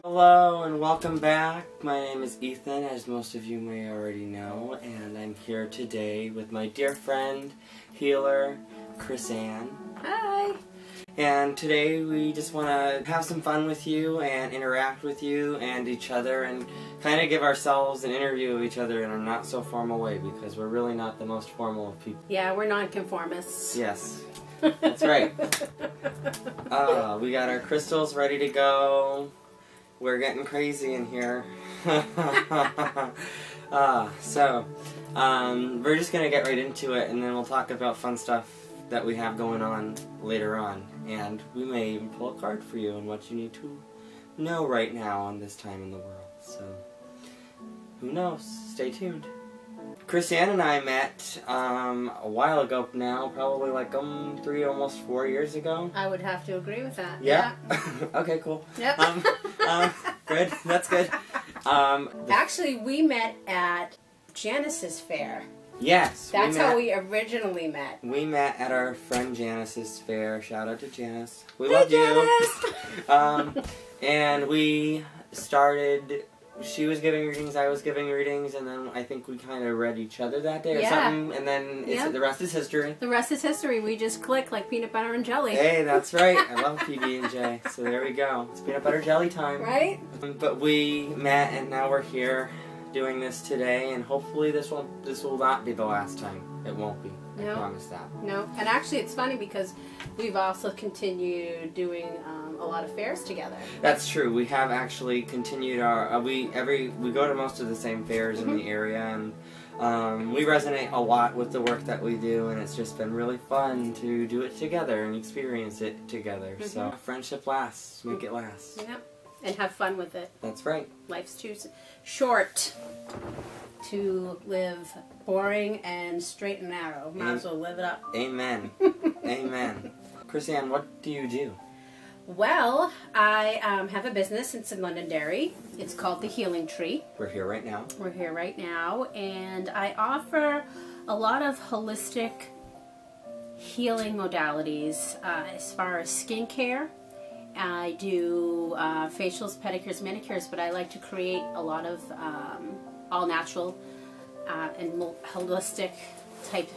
Hello and welcome back. My name is Ethan, as most of you may already know, and I'm here today with my dear friend, healer, Cris. Hi! And today we just want to have some fun with you and interact with you and each other and kind of give ourselves an interview of each other in a not so formal way, because we're really not the most formal of people. Yeah, we're nonconformists. Yes, that's right. We got our crystals ready to go. We're getting crazy in here. We're just going to get right into it, and then we'll talk about fun stuff that we have going on later on. And we may even pull a card for you and what you need to know right now on this time in the world. So, who knows? Stay tuned. Cris and I met a while ago now, probably like 3, almost 4 years ago. I would have to agree with that. Yeah? Okay, cool. Yep. Good. That's good. Actually, we met at Janice's fair. Yes. That's how we originally met. We met at our friend Janice's fair. Shout out to Janice. We Hey, love Janice! you. And we started... She was giving readings, I was giving readings, and then I think we kind of read each other that day or something, and then the rest is history. The rest is history. We just click like peanut butter and jelly. Hey, that's right. I love PB&J. So there we go. It's peanut butter jelly time. Right? But we met, and now we're here doing this today, and hopefully this will not be the last time. It won't be. I promise that. No. And actually, it's funny because we've also continued doing a lot of fairs together. That's true. We have actually continued our we go to most of the same fairs in the area, and we resonate a lot with the work that we do, and it's just been really fun to do it together and experience it together. So friendship lasts. Make it last. Yep. And have fun with it. That's right. Life's too short to live boring and straight and narrow. Might as well live it up. Amen. Amen. Cris, what do you do? Well, I have a business. It's in Londonderry. It's called The Healing Tree. We're here right now. We're here right now, and I offer a lot of holistic healing modalities as far as skincare. I do facials, pedicures, manicures, but I like to create a lot of all natural and holistic type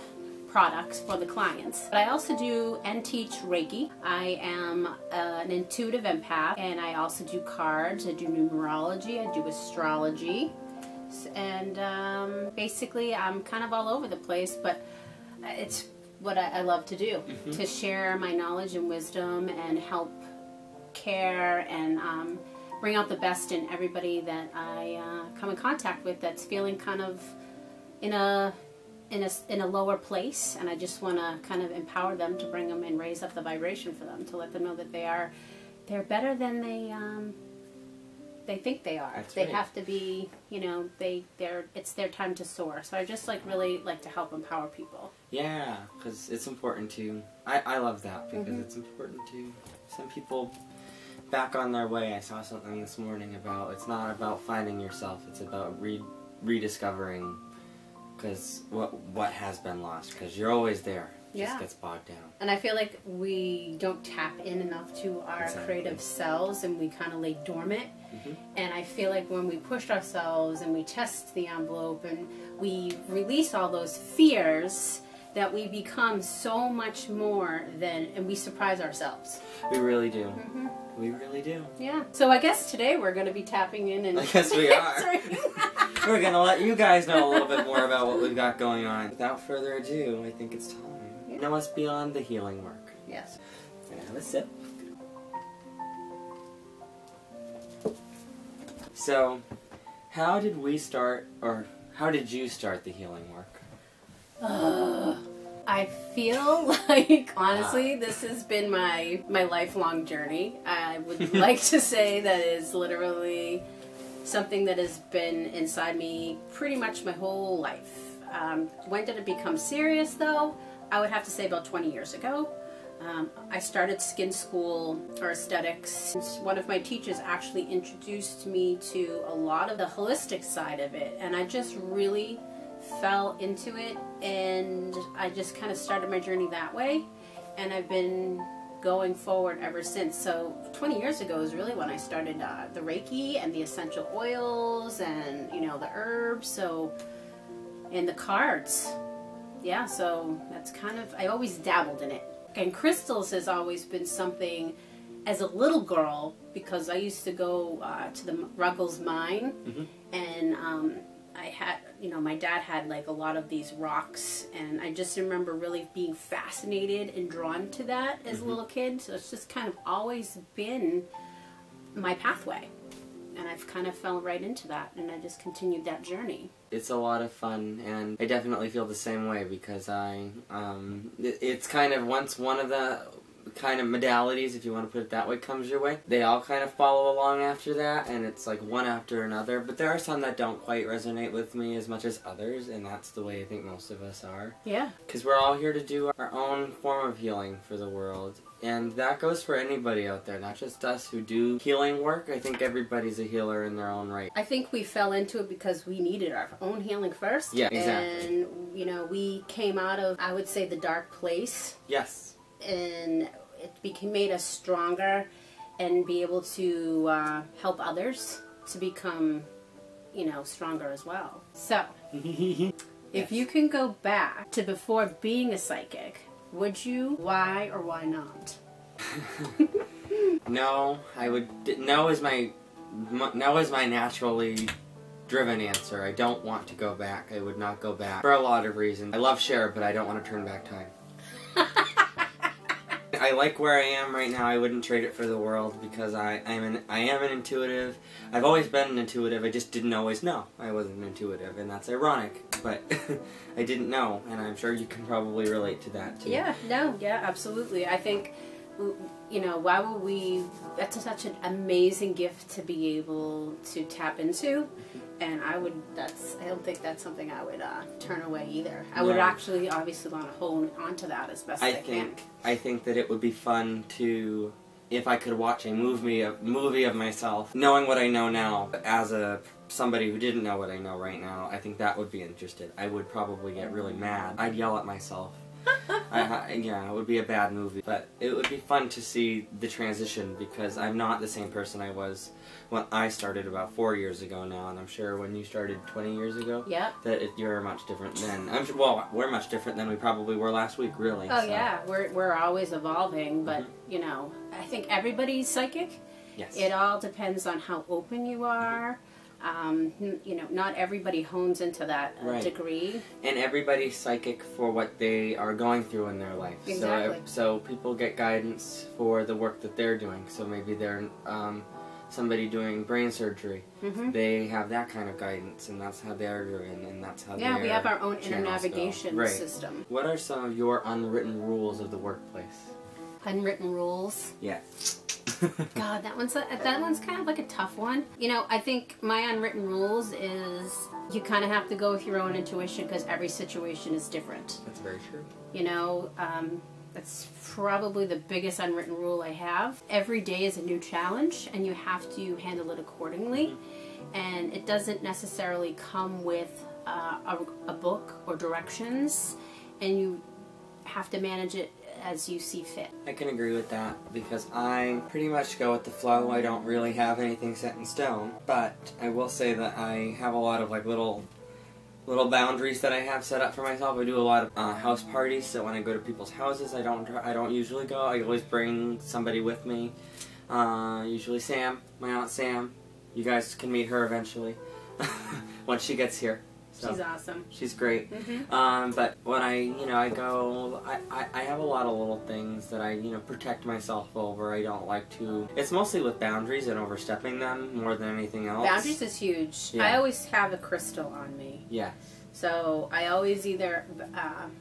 products for the clients. But I also do and teach Reiki. I am an intuitive empath, and I also do cards. I do numerology. I do astrology, and basically I'm kind of all over the place. But it's what I love to do, to share my knowledge and wisdom and help care and bring out the best in everybody that I come in contact with that's feeling kind of in a lower place, and I just want to kind of empower them to bring them and raise up the vibration for them, to let them know that they're better than they think they are. That's they right. have to be, you know, it's their time to soar. So I just really like to help empower people. Yeah, because it's important to. I love that because it's important to send people back on their way. I saw something this morning about it's not about finding yourself, it's about rediscovering because what has been lost, because you're always there. It just gets bogged down. And I feel like we don't tap in enough to our creative selves, and we kind of lay dormant. And I feel like when we push ourselves and we test the envelope and we release all those fears, that we become so much more than, and we surprise ourselves. We really do. We really do. Yeah. So I guess today we're going to be tapping in and... I guess we are. We're going to let you guys know a little bit more about what we've got going on. Without further ado, I think it's time. You know what's beyond the healing work. Yes. I'm going to have a sip. So, how did we start, or how did you start the healing work? I feel like, honestly, this has been my lifelong journey. I would like to say that is literally something that has been inside me pretty much my whole life. When did it become serious, though? I would have to say about 20 years ago. I started skin school or aesthetics. One of my teachers actually introduced me to a lot of the holistic side of it, and I just really fell into it, and I just kind of started my journey that way, and I've been going forward ever since. So 20 years ago is really when I started the Reiki and the essential oils and, you know, the herbs, so, and the cards. Yeah, so that's kind of, I always dabbled in it. And crystals has always been something as a little girl, because I used to go to the Ruggles mine, and I had, you know, my dad had like a lot of these rocks, and I just remember really being fascinated and drawn to that as a little kid. So it's just kind of always been my pathway, and I've kind of fell right into that, and I just continued that journey. It's a lot of fun, and I definitely feel the same way, because it's kind of, once one of the kind of modalities, if you want to put it that way, comes your way, they all kind of follow along after that, and it's like one after another. But there are some that don't quite resonate with me as much as others, and that's the way I think most of us are. Yeah. Because we're all here to do our own form of healing for the world. And that goes for anybody out there, not just us who do healing work. I think everybody's a healer in their own right. I think we fell into it because we needed our own healing first. Yeah, exactly. And, you know, we came out of, I would say, the dark place. Yes. And it made us stronger and be able to help others to become, you know, stronger as well. So, if you can go back to before being a psychic, would you? Why or why not? No, I would. No is my naturally driven answer. I don't want to go back. I would not go back for a lot of reasons. I love Cher, but I don't want to turn back time. I like where I am right now. I wouldn't trade it for the world, because I am an intuitive. I've always been an intuitive. I just didn't always know I wasn't intuitive, and that's ironic. But I didn't know, and I'm sure you can probably relate to that too. Yeah, no, yeah, absolutely. I think, you know, why would we? That's such an amazing gift to be able to tap into, and I don't think that's something I would turn away either. I would actually, obviously, want to hold onto that as best as I can. I think that it would be fun to, if I could watch a movie of myself, knowing what I know now, as somebody who didn't know what I know right now. I think that would be interesting. I would probably get really mad. I'd yell at myself. Yeah, it would be a bad movie, but it would be fun to see the transition, because I'm not the same person I was when I started about 4 years ago now, and I'm sure when you started 20 years ago, that you're much different then. Well, we're much different than we probably were last week, really. Oh, so. Yeah, we're always evolving, but, you know, I think everybody's psychic. Yes. It all depends on how open you are. You know, not everybody hones into that degree. And everybody's psychic for what they are going through in their life. Exactly. So people get guidance for the work that they're doing. So maybe they're somebody doing brain surgery. They have that kind of guidance, and that's how they're doing, and that's how we have our own inner navigation system. What are some of your unwritten rules of the workplace? Unwritten rules? Yeah. God, that one's kind of like a tough one. You know, I think my unwritten rules is you kind of have to go with your own intuition, because every situation is different. That's very true. You know, that's probably the biggest unwritten rule I have. Every day is a new challenge, and you have to handle it accordingly. And it doesn't necessarily come with a book or directions, and you have to manage it as you see fit. I can agree with that, because I pretty much go with the flow. I don't really have anything set in stone, but I will say that I have a lot of like little boundaries that I have set up for myself. I do a lot of house parties, so when I go to people's houses, I don't usually go. I always bring somebody with me. Usually Sam, my Aunt Sam. You guys can meet her eventually once she gets here. So, she's awesome. She's great. But when I go, I have a lot of little things that I, protect myself over. I don't like to, it's mostly with boundaries and overstepping them more than anything else. Boundaries is huge. Yeah. I always have a crystal on me. Yeah. So I always either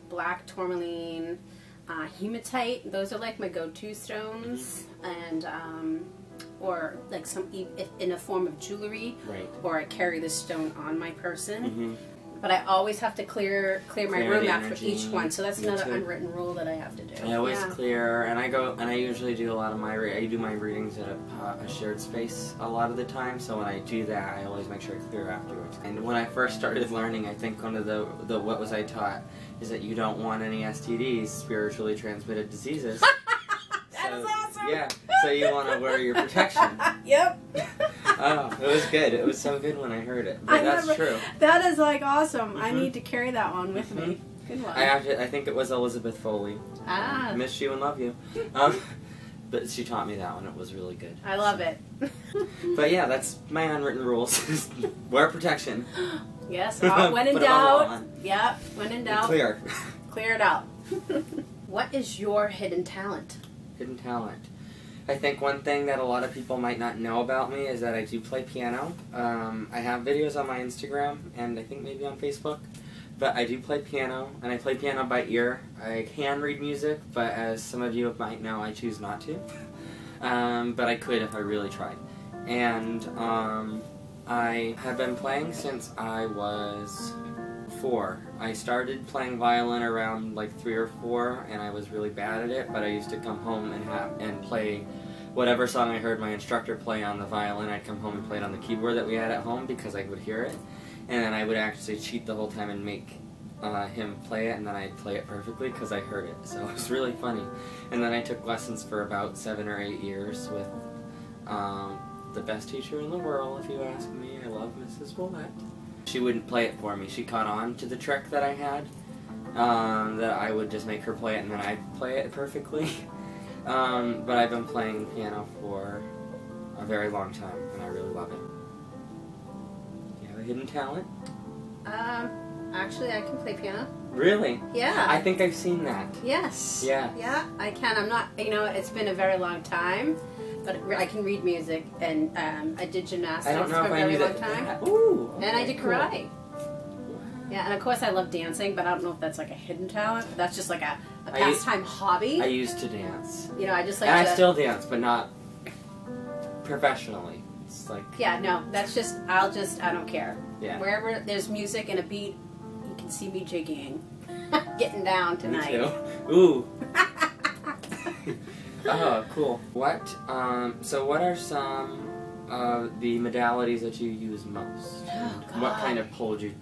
black tourmaline, hematite, those are like my go-to stones, and or like some in a form of jewelry, right. Or I carry the stone on my person. But I always have to clear my room after each one, so that's another unwritten rule that I have to do. I always clear, and I usually do a lot of I do my readings at a shared space a lot of the time. So when I do that, I always make sure I clear afterwards. And when I first started learning, I think one of the what was I taught is that you don't want any STDs, spiritually transmitted diseases. That is awesome. Yeah, so you want to wear your protection. Yep. Oh, it was good. It was so good when I heard it. But that's true. That is like awesome. I need to carry that one with me. Good luck. I think it was Elizabeth Foley. Ah. Miss you and love you. But she taught me that one. It was really good. I love it. But yeah, that's my unwritten rules. Wear protection. Yes. When in doubt. Yep. When in doubt. Clear. Clear it out. What is your hidden talent? Hidden talent. I think one thing that a lot of people might not know about me is that I do play piano. I have videos on my Instagram and I think maybe on Facebook. But I do play piano, and I play piano by ear. I can read music, but as some of you might know, I choose not to. But I could if I really tried. And I have been playing since I was 4. I started playing violin around like 3 or 4, and I was really bad at it, but I used to come home and play whatever song I heard my instructor play on the violin. I'd come home and play it on the keyboard that we had at home because I would hear it. And then I would actually cheat the whole time and make him play it, and then I'd play it perfectly because I heard it. So it was really funny. And then I took lessons for about 7 or 8 years with the best teacher in the world, if you ask me. I love Mrs. Willette. She wouldn't play it for me. She caught on to the trick that I had, that I would just make her play it and then I'd play it perfectly. But I've been playing piano for a very long time, and I really love it. Hidden talent? Actually, I can play piano. Really? Yeah. I think I've seen that. Yes. Yeah. Yeah, I can. I'm not, it's been a very long time, but I can read music, and I did gymnastics for a very long time. Yeah. Ooh. Okay, and I did karate. Cool. Yeah, and of course I love dancing, but I don't know if that's like a hidden talent. That's just like a pastime hobby. I used to dance. I just like and I still dance, but not professionally. Like, yeah, no, that's just, I don't care. Yeah. Wherever there's music and a beat, you can see me jigging. Getting down tonight. Me too. Ooh. Oh, cool. So what are some of the modalities that you use most? Oh, God. What kind of pulled you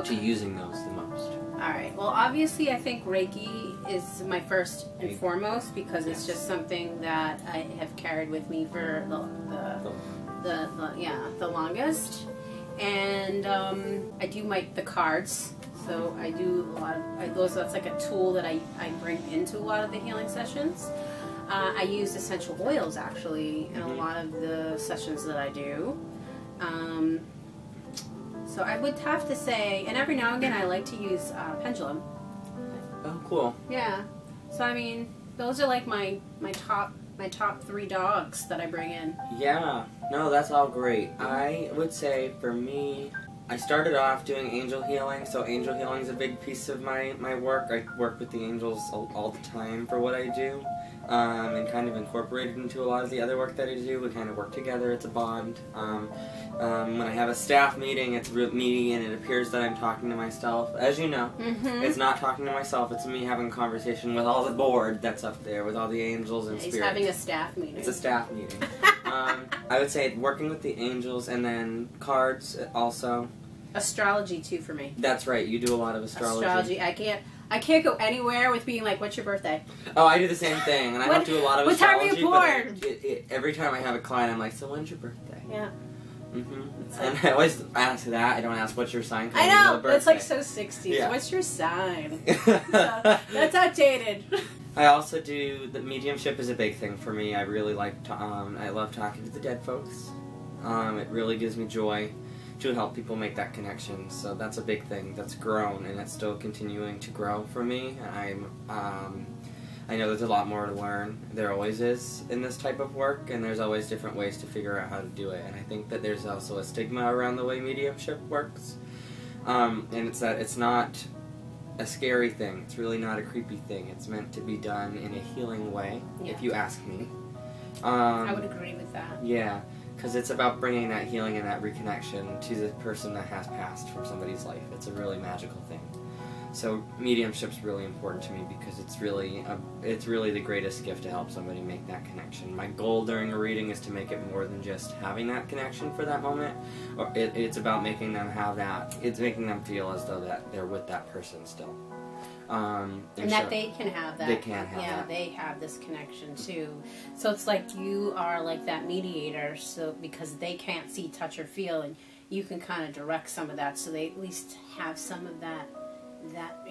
to using those the most? Alright, well obviously I think Reiki is my first and foremost because it's just something that I have carried with me for the longest. And I do the cards, so I do a lot of that's like a tool that I bring into a lot of the healing sessions. I use essential oils actually in a lot of the sessions that I do. So I would have to say, and every now and again I like to use pendulum. Oh, cool. Yeah. So I mean, those are like my top 3 dogs that I bring in. Yeah. No, that's all great. I would say for me, I started off doing angel healing, so angel healing is a big piece of my work. I work with the angels all the time for what I do, and kind of incorporated into a lot of the other work that I do. We kind of work together, it's a bond. When I have a staff meeting, it's me and it appears that I'm talking to myself. As you know, it's not talking to myself, it's me having a conversation with all the board that's up there, with all the angels and spirits. He's having a staff meeting. It's a staff meeting. I would say working with the angels, and then cards also. Astrology too for me. That's right, you do a lot of astrology. I can't go anywhere with being like, what's your birthday? Oh, I do the same thing, and I don't do a lot of astrology. What time are you born? Every time I have a client, I'm like, so when's your birthday? Yeah. And I always ask that. I don't ask what's your sign. I know, that's like so 60s. Yeah. What's your sign? That's outdated. I also do, the mediumship is a big thing for me. I really like to, I love talking to the dead folks. It really gives me joy to help people make that connection. So that's a big thing that's grown, and it's still continuing to grow for me. I know there's a lot more to learn. There always is in this type of work, and there's always different ways to figure out how to do it. And I think that there's also a stigma around the way mediumship works. And it's that it's not a scary thing. It's really not a creepy thing. It's meant to be done in a healing way, if you ask me. I would agree with that. Yeah. because it's about bringing that healing and that reconnection to the person that has passed from somebody's life. It's a really magical thing. So mediumship's really important to me because it's really the greatest gift to help somebody make that connection. My goal during a reading is to make it more than just having that connection for that moment. Or it's about making them have that. It's making them feel as though that they're with that person still. And that they can have that. They can have that. Yeah, they have this connection too. So it's like you are like that mediator, so because they can't see, touch, or feel, and you can kind of direct some of that, so they at least have some of that that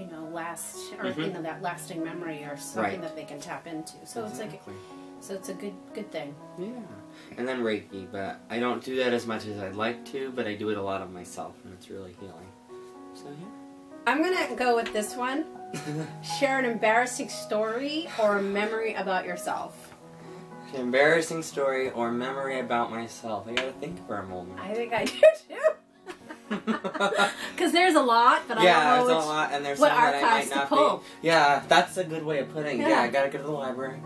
lasting memory or something that they can tap into. So exactly. It's a good thing. Yeah. And then Reiki, but I don't do that as much as I'd like to, but I do it a lot of myself, and it's really healing. So yeah. I'm gonna go with this one. Share an embarrassing story or a memory about yourself. An embarrassing story or memory about myself. I gotta think for a moment. I think I do too. Because there's a lot, but I don't know there's a lot, and there's what some that I archives might to not pull. be. Yeah, that's a good way of putting it. Yeah, I gotta go to the library.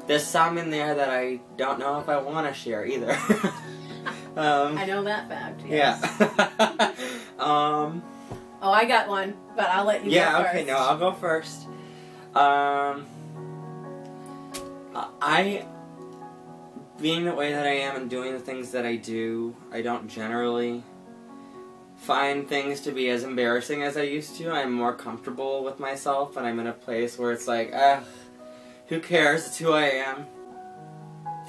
There's some in there that I don't know if I want to share either. I know that fact. Yes. Yeah. Oh, I got one, but I'll let you go first. Yeah, okay, no, I'll go first. Being the way that I am and doing the things that I do, I don't generally find things to be as embarrassing as I used to. I'm more comfortable with myself, and I'm in a place where it's like, who cares? It's who I am.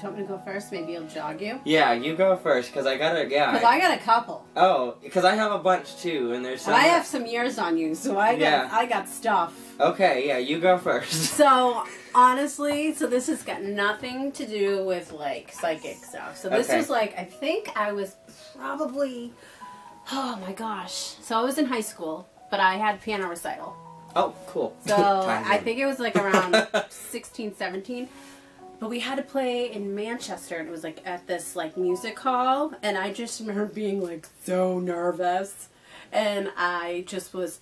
Do you want me to go first? Maybe I'll jog you? Yeah, you go first, because I got a couple. Oh, because I have a bunch too, and there's some... And I have some years on you, so I got stuff. Okay, yeah, you go first. So, honestly, this has got nothing to do with, like, psychic stuff. So this was, like, I think I was probably... Oh, my gosh. So I was in high school, but I had piano recital. Oh, cool. So I think it was, like, around 16, 17. But we had to play in Manchester, and it was, like, at this, like, music hall, and I just remember being, like, so nervous, and I just was,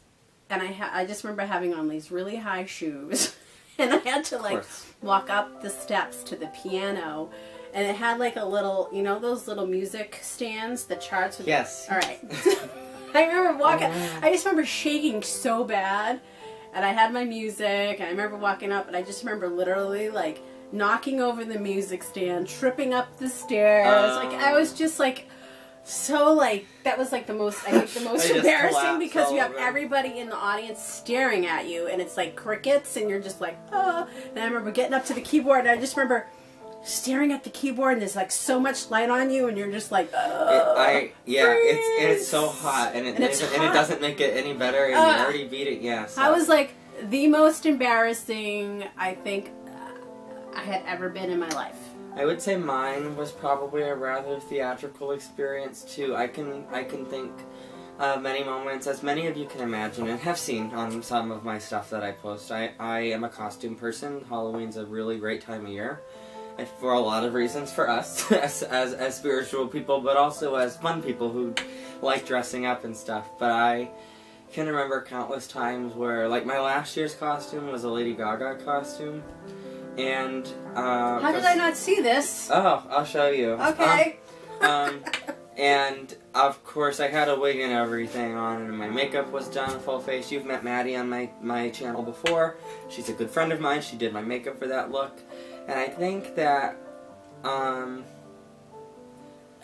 and I just remember having on these really high shoes, and I had to, like, walk up the steps to the piano, and it had, like, a little, you know those little music stands, the charts? With yes. All right. I remember walking, I just remember shaking so bad, and I had my music, and I remember walking up, and I just remember literally, like, knocking over the music stand, tripping up the stairs. Like, I was just like, so like, that was like the most, I think the most embarrassing because you have everybody in the audience staring at you and it's like crickets and you're just like, oh. And I remember getting up to the keyboard and I just remember staring at the keyboard and there's like so much light on you and you're just like, it's so hot and it doesn't make it any better and you already beat it. Yeah. So. I was like the most embarrassing, I think, I had ever been in my life. I would say mine was probably a rather theatrical experience too. I can think of many moments, as many of you can imagine and have seen on some of my stuff that I post. I am a costume person. Halloween's a really great time of year, and for a lot of reasons for us as spiritual people, but also as fun people who like dressing up and stuff. But I can remember countless times where, like, my last year's costume was a Lady Gaga costume. And, how did I not see this? Oh, I'll show you. Okay. And, of course, I had a wig and everything on, and my makeup was done full face. You've met Maddie on my channel before. She's a good friend of mine. She did my makeup for that look. And I think that,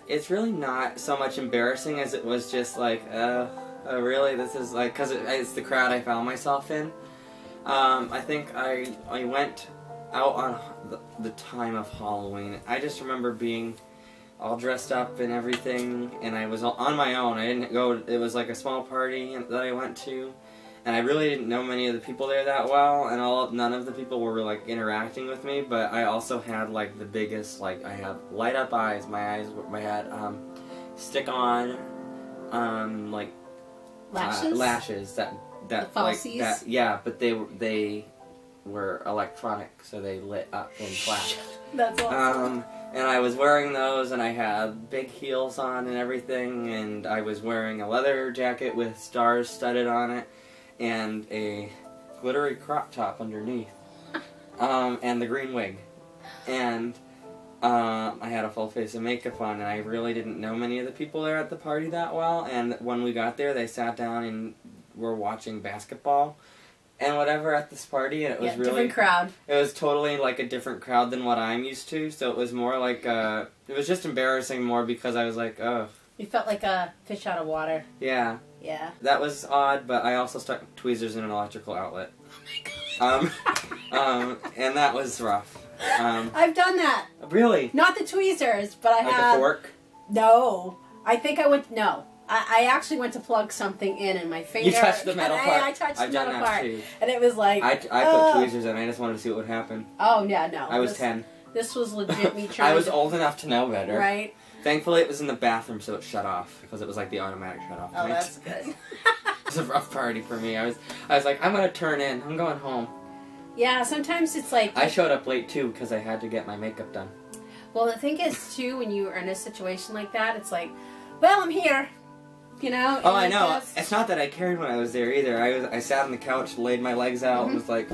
it's really not so much embarrassing as it was just like, really? This is like, because it's the crowd I found myself in. I think I went out on the time of Halloween. I just remember being all dressed up and everything, and I was on my own. I didn't go, it was like a small party that I went to, and I really didn't know many of the people there that well, and none of the people were like interacting with me, but I also had like the biggest, like, I had light up eyes, I had stick on, like, lashes that like that, yeah, but they were electronic, so they lit up and flashed. That's awesome. And I was wearing those, and I had big heels on and everything, and I was wearing a leather jacket with stars studded on it, and a glittery crop top underneath, and the green wig. And I had a full face of makeup on, and I really didn't know many of the people there at the party that well, and when we got there, they sat down and were watching basketball and whatever at this party, and it was really... different crowd. It was totally like a different crowd than what I'm used to, so it was more like, it was just embarrassing more because I was like, oh. You felt like a fish out of water. Yeah. Yeah. That was odd, but I also stuck tweezers in an electrical outlet. Oh my god. And that was rough. I've done that. Really? Not the tweezers, but I have... Like a fork? No. I think I went... No. I actually went to plug something in my finger. You touched the metal part? I touched the metal part. Too. And it was like... I put tweezers in. I just wanted to see what would happen. Oh, yeah, no. I was 10. This was legit me trying I was old enough to know better. Right. Thankfully, it was in the bathroom, so it shut off. Because it was like the automatic shut off. Oh, that's good. It was a rough party for me. I was like, I'm going to turn in. I'm going home. Yeah, sometimes it's like... I showed up late, too, because I had to get my makeup done. Well, the thing is, too, when you are in a situation like that, it's like, well, I'm here. You know? Oh, I know. It's not that I cared when I was there, either. I sat on the couch, laid my legs out, and was like...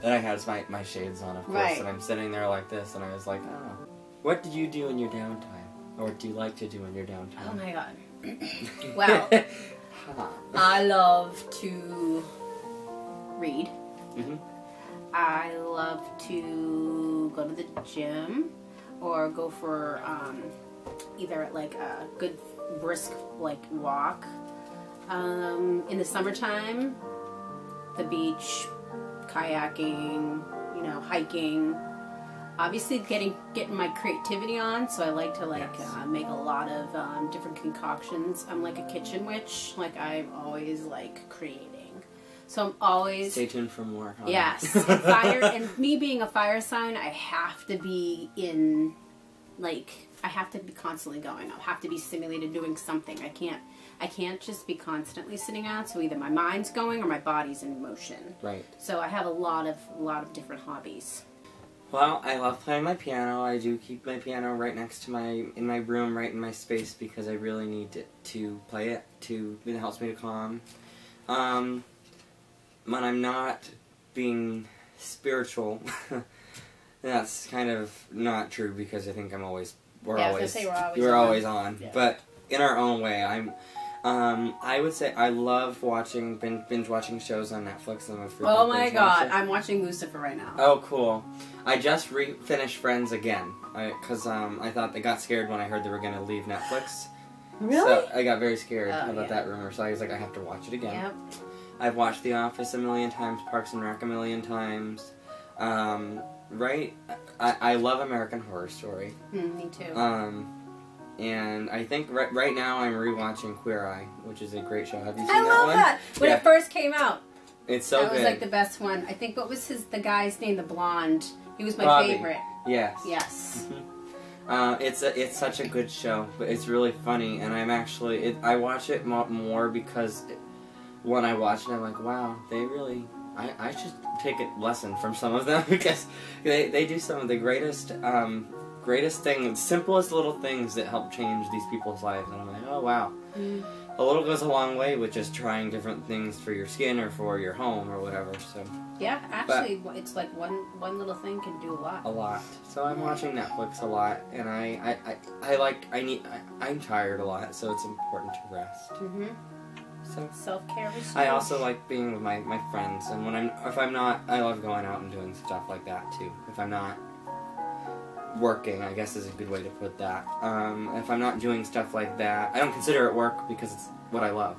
Then I had my shades on, of course, right. And I'm sitting there like this, and I was like, oh. What did you do in your downtime? Or do you like to do in your downtime? Oh, my God. Well, I love to read. I love to go to the gym or go for either like a good brisk like walk. In the summertime, the beach, kayaking, you know, hiking. Obviously, getting my creativity on, so I like to make a lot of different concoctions. I'm like a kitchen witch. Like I'm always like creating. So I'm always... Stay tuned for more. Yes. And fire, and me being a fire sign, I have to be in, like, I have to be constantly going. I have to be stimulated doing something. I can't just be constantly sitting out, so either my mind's going or my body's in motion. Right. So I have a lot of different hobbies. Well, I love playing my piano. I do keep my piano right next to in my room, right in my space, because I really need to play it. It helps me to calm. When I'm not being spiritual, that's kind of not true because I think we're always on. Yeah. But in our own way, I would say I love binge watching shows on Netflix. Oh my god, I'm watching Lucifer right now. Oh, cool. I just finished Friends again because I thought they got scared when I heard they were going to leave Netflix. Really? So I got very scared about that rumor, so I was like, I have to watch it again. Yep. I've watched The Office a million times, Parks and Rec a million times. Right? I love American Horror Story. Me too. And I think right now I'm rewatching Queer Eye, which is a great show. Have you seen that one? I love that. When it first came out. It's so good. That was like the best one. I think, what was the guy's name? The blonde. He was my favorite. Yes. Yes. It's such a good show, but it's really funny, and I watch it more because when I watch it, I'm like, wow, they really... I should take a lesson from some of them because they do some of the greatest things, simplest little things that help change these people's lives, and I'm like, oh wow. A little goes a long way with just trying different things for your skin or for your home or whatever. So yeah, actually, it's like one little thing can do a lot. A lot. So I'm watching Netflix a lot, and I'm tired a lot, so it's important to rest. So self-care. I also like being with my friends, and if I'm not, I love going out and doing stuff like that too. If I'm not working, I guess is a good way to put that. If I'm not doing stuff like that, I don't consider it work because it's what I love.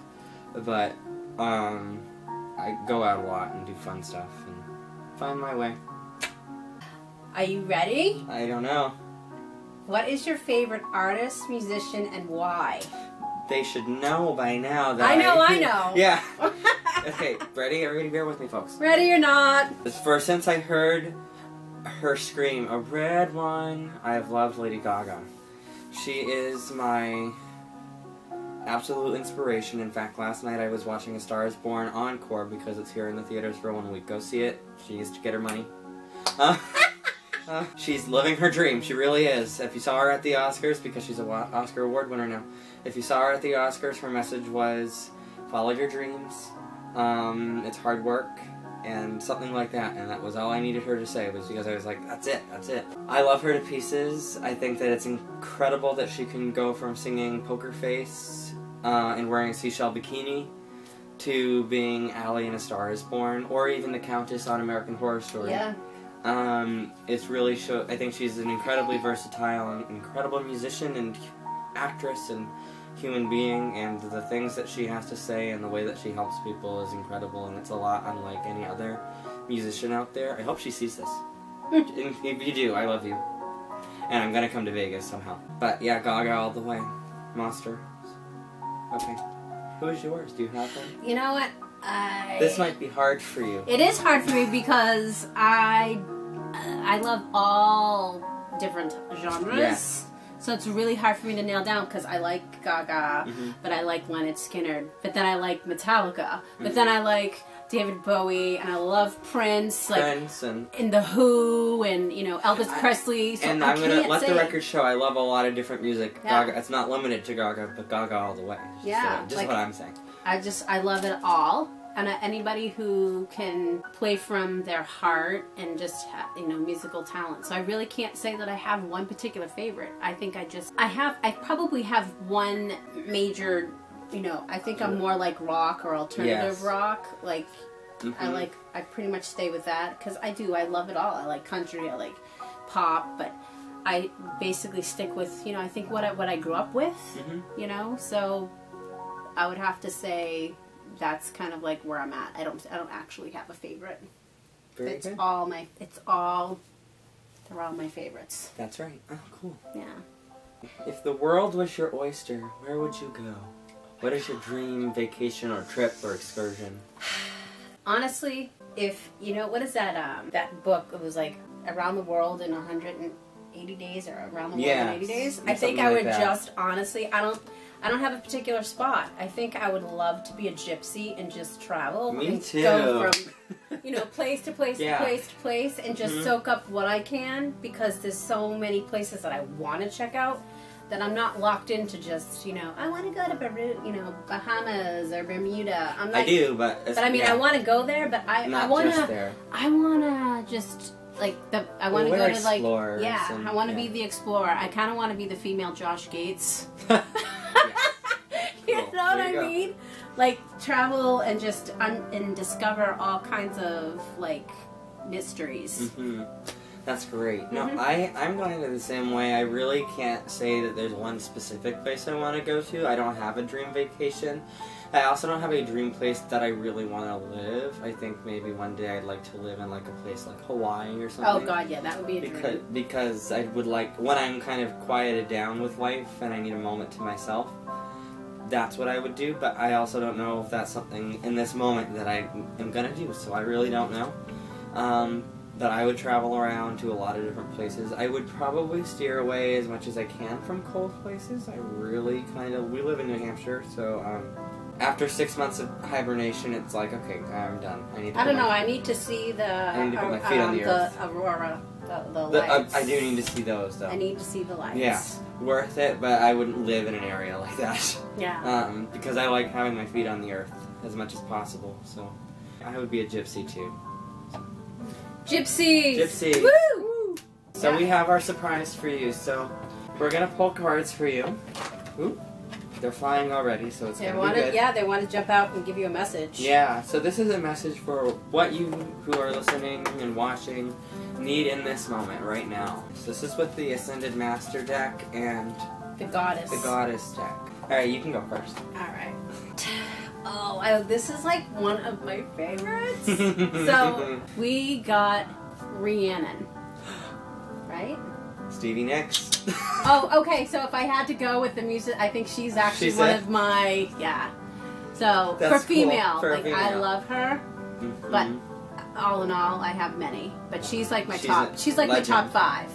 But I go out a lot and do fun stuff and find my way. Are you ready? I don't know. What is your favorite artist, musician, and why? They should know by now that I know. Yeah. Okay, ready? Everybody bear with me, folks. Ready or not? Since I heard her scream, a red one, I have loved Lady Gaga. She is my absolute inspiration. In fact, last night I was watching A Star is Born encore because it's here in the theaters for 1 week. Go see it. She needs to get her money. She's living her dream. She really is. If you saw her at the Oscars, because she's an Oscar award winner now, if you saw her at the Oscars, her message was, follow your dreams. It's hard work. and something like that, and that was all I needed her to say, was because I was like, that's it, that's it. I love her to pieces. I think that it's incredible that she can go from singing Poker Face and wearing a seashell bikini to being Allie in A Star Is Born, or even the Countess on American Horror Story. Yeah. It's really I think she's an incredibly versatile and incredible musician and actress and human being, and the things that she has to say and the way that she helps people is incredible, and it's a lot unlike any other musician out there. I hope she sees this. If you do, I love you. And I'm gonna come to Vegas somehow. But yeah, Gaga all the way. Monster. Okay. Who is yours? Do you have one? You know what? This might be hard for you. It is hard for me because I love all different genres. Yes. So it's really hard for me to nail down because I like Gaga, but I like Lynyrd Skynyrd, but then I like Metallica, but then I like David Bowie, and I love Prince, and The Who, and Elvis Presley. So and I'm gonna let the record show. I love a lot of different music. Yeah. Gaga, it's not limited to Gaga, but Gaga all the way. Just what I'm saying. I love it all. And anybody who can play from their heart and just have, musical talent. So I really can't say that I have one particular favorite. I think I probably have one major, I think I'm more like rock or alternative rock. Like, I pretty much stay with that because I love it all. I like country, I like pop, but I basically stick with, I think what I grew up with, so I would have to say that's kind of like where I'm at. I don't actually have a favorite. Very good. They're all my favorites. That's right. Oh, cool. Yeah. If the world was your oyster, where would you go? What is your dream vacation or trip or excursion? Honestly, what is that that book? It was like Around the World in 180 days or Around the World in 80 days. I think I would just honestly, I don't have a particular spot. I think I would love to be a gypsy and just travel. Me and too. Go from, place to place to place to place and just soak up what I can, because there's so many places that I want to check out that I'm not locked into just, I want to go to Bahamas or Bermuda. I'm not, I do, but I mean, I want to go there, but I want to just like I want to go to like I want to be the explorer. I kind of want to be the female Josh Gates. You know what I mean? Like travel and just and discover all kinds of like mysteries. That's great. No, I'm going to the same way. I really can't say that there's one specific place I want to go to. I don't have a dream vacation. I also don't have a dream place that I really want to live. I think maybe one day I'd like to live in like a place like Hawaii or something. Oh God, yeah, that would be a dream. Because I would like, when I'm kind of quieted down with life and I need a moment to myself, that's what I would do. But I also don't know if that's something in this moment that I am going to do. So I really don't know. But I would travel around to a lot of different places. I would probably steer away as much as I can from cold places. I really we live in New Hampshire, so after 6 months of hibernation, it's like, okay, I'm done. I need to see I need to put my feet on the earth. Aurora, the lights. I do need to see those, though. I need to see the lights. Yeah, worth it, but I wouldn't live in an area like that. Yeah. Because I like having my feet on the earth as much as possible, so I would be a gypsy, too. Gypsies! Woo! So we have our surprise for you. So we're going to pull cards for you. Ooh, they're flying already, so it's going to be good. Yeah, they want to jump out and give you a message. Yeah, so this is a message for what you who are listening and watching need in this moment right now. So this is with the Ascended Master deck and the Goddess deck. Alright, you can go first. Alright. Oh, this is like one of my favorites. So, we got Rhiannon, right? Stevie Nicks. Oh, okay, so if I had to go with the music, I think she's actually one of my, So, for female, female, I love her, but all in all, I have many. But she's like my my top 5.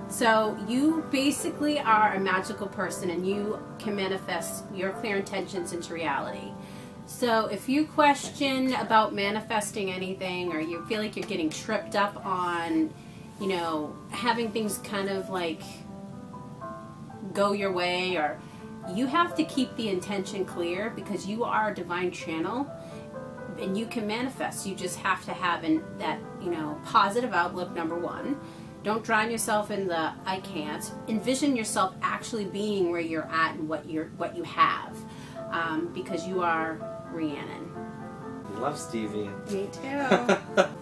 So you basically are a magical person and you can manifest your clear intentions into reality. So if you question about manifesting anything, or you feel like you're getting tripped up on, having things kind of like go your way, or you have to keep the intention clear, because you are a divine channel and you can manifest. You just have to have that, you know, positive outlook, number one. Don't drown yourself in the I can't. Envision yourself actually being where you're at and what you have, because you are Rhiannon. Love Stevie. Me too.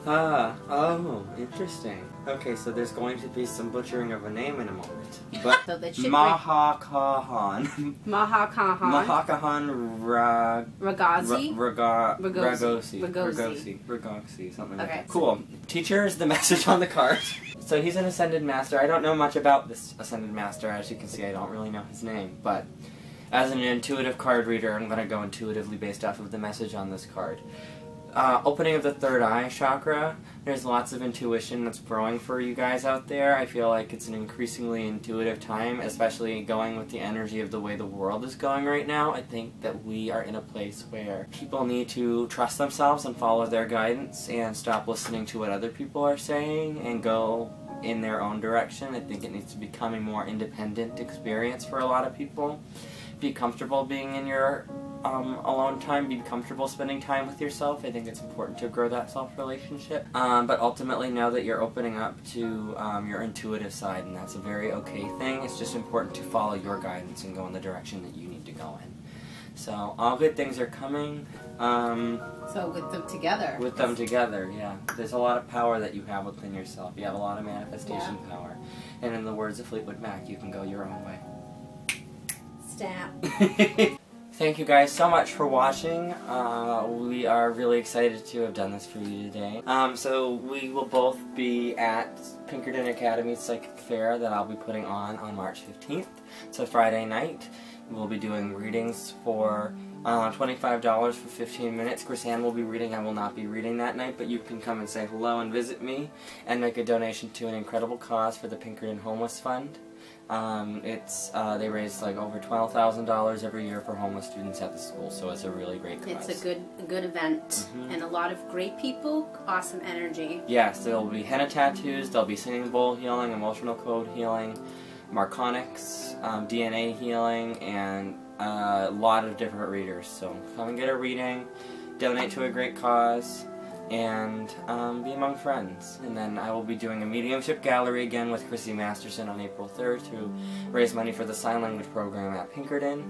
Oh, interesting. Okay, so there's going to be some butchering of a name in a moment. But So that Mahakahan. Mahakahan Ragosi, something like that. Cool. Teacher is the message on the card. So he's an Ascended Master. I don't know much about this Ascended Master. As you can see, I don't really know his name. But as an intuitive card reader, I'm going to go intuitively based off of the message on this card. Opening of the third eye chakra. There's lots of intuition that's growing for you guys out there. I feel like it's an increasingly intuitive time, especially going with the energy of the way the world is going right now. I think that we are in a place where people need to trust themselves and follow their guidance and stop listening to what other people are saying and go in their own direction. I think it needs to become a more independent experience for a lot of people. Be comfortable being in your alone time, be comfortable spending time with yourself. I think it's important to grow that self-relationship. But ultimately know that you're opening up to your intuitive side, and that's a very okay thing. It's just important to follow your guidance and go in the direction that you need to go in. So all good things are coming. So with them together. With them together, yeah. There's a lot of power that you have within yourself. You have a lot of manifestation power. And in the words of Fleetwood Mac, you can go your own way. Stamp. Thank you guys so much for watching. We are really excited to have done this for you today. So we will both be at Pinkerton Academy Psychic Fair that I'll be putting on March 15th. It's a Friday night. We'll be doing readings for $25 for 15 minutes. Cris will be reading. I will not be reading that night, but you can come and say hello and visit me and make a donation to an incredible cause for the Pinkerton Homeless Fund. They raise like over $12,000 every year for homeless students at the school, so it's a really great cause. It's a good event, and a lot of great people, awesome energy. Yes, there will be henna tattoos, there'll be singing bowl healing, emotional code healing, Marconics, DNA healing, and a lot of different readers. So come and get a reading, donate to a great cause, and be among friends. And then I will be doing a mediumship gallery again with Cris Masterson on April 3rd to raise money for the sign language program at Pinkerton,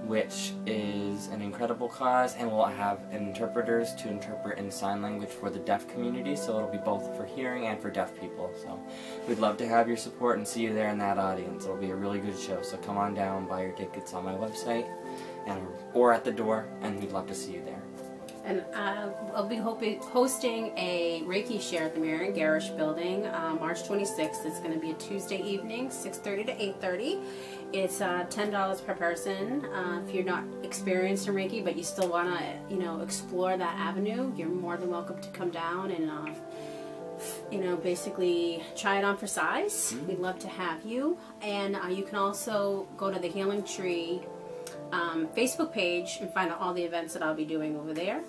which is an incredible cause, and we'll have interpreters to interpret in sign language for the deaf community, so it'll be both for hearing and for deaf people. So we'd love to have your support and see you there in that audience. It'll be a really good show, so come on down, buy your tickets on my website or at the door, and we'd love to see you there. And I'll be hosting a Reiki share at the Marion Gerrish building March 26th. It's going to be a Tuesday evening, 6:30 to 8:30. It's $10 per person. If you're not experienced in Reiki, but you still want to, explore that avenue, you're more than welcome to come down and, basically try it on for size. We'd love to have you. And you can also go to the Healing Tree Facebook page and find out all the events that I'll be doing over there.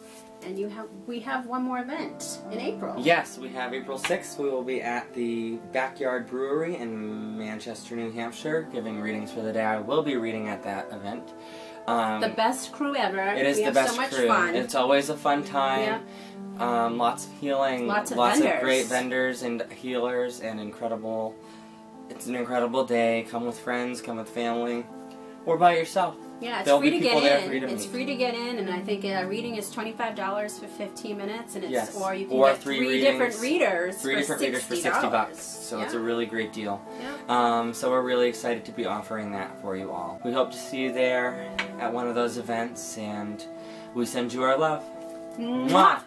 And we have one more event in April. Yes, we have April 6th. We will be at the Backyard Brewery in Manchester, New Hampshire, giving readings for the day. I will be reading at that event. The best crew ever. It is the best crew. So much fun. It's always a fun time. Yeah. Lots of healing. Lots of great vendors and healers, and it's an incredible day. Come with friends, come with family, or by yourself. Yeah, it's free to get in. It's free to get in, and I think a reading is $25 for 15 minutes, and it's or you can get three different readers for $60. So it's a really great deal. Yeah. So we're really excited to be offering that for you all. We hope to see you there at one of those events, and we send you our love. Mwah!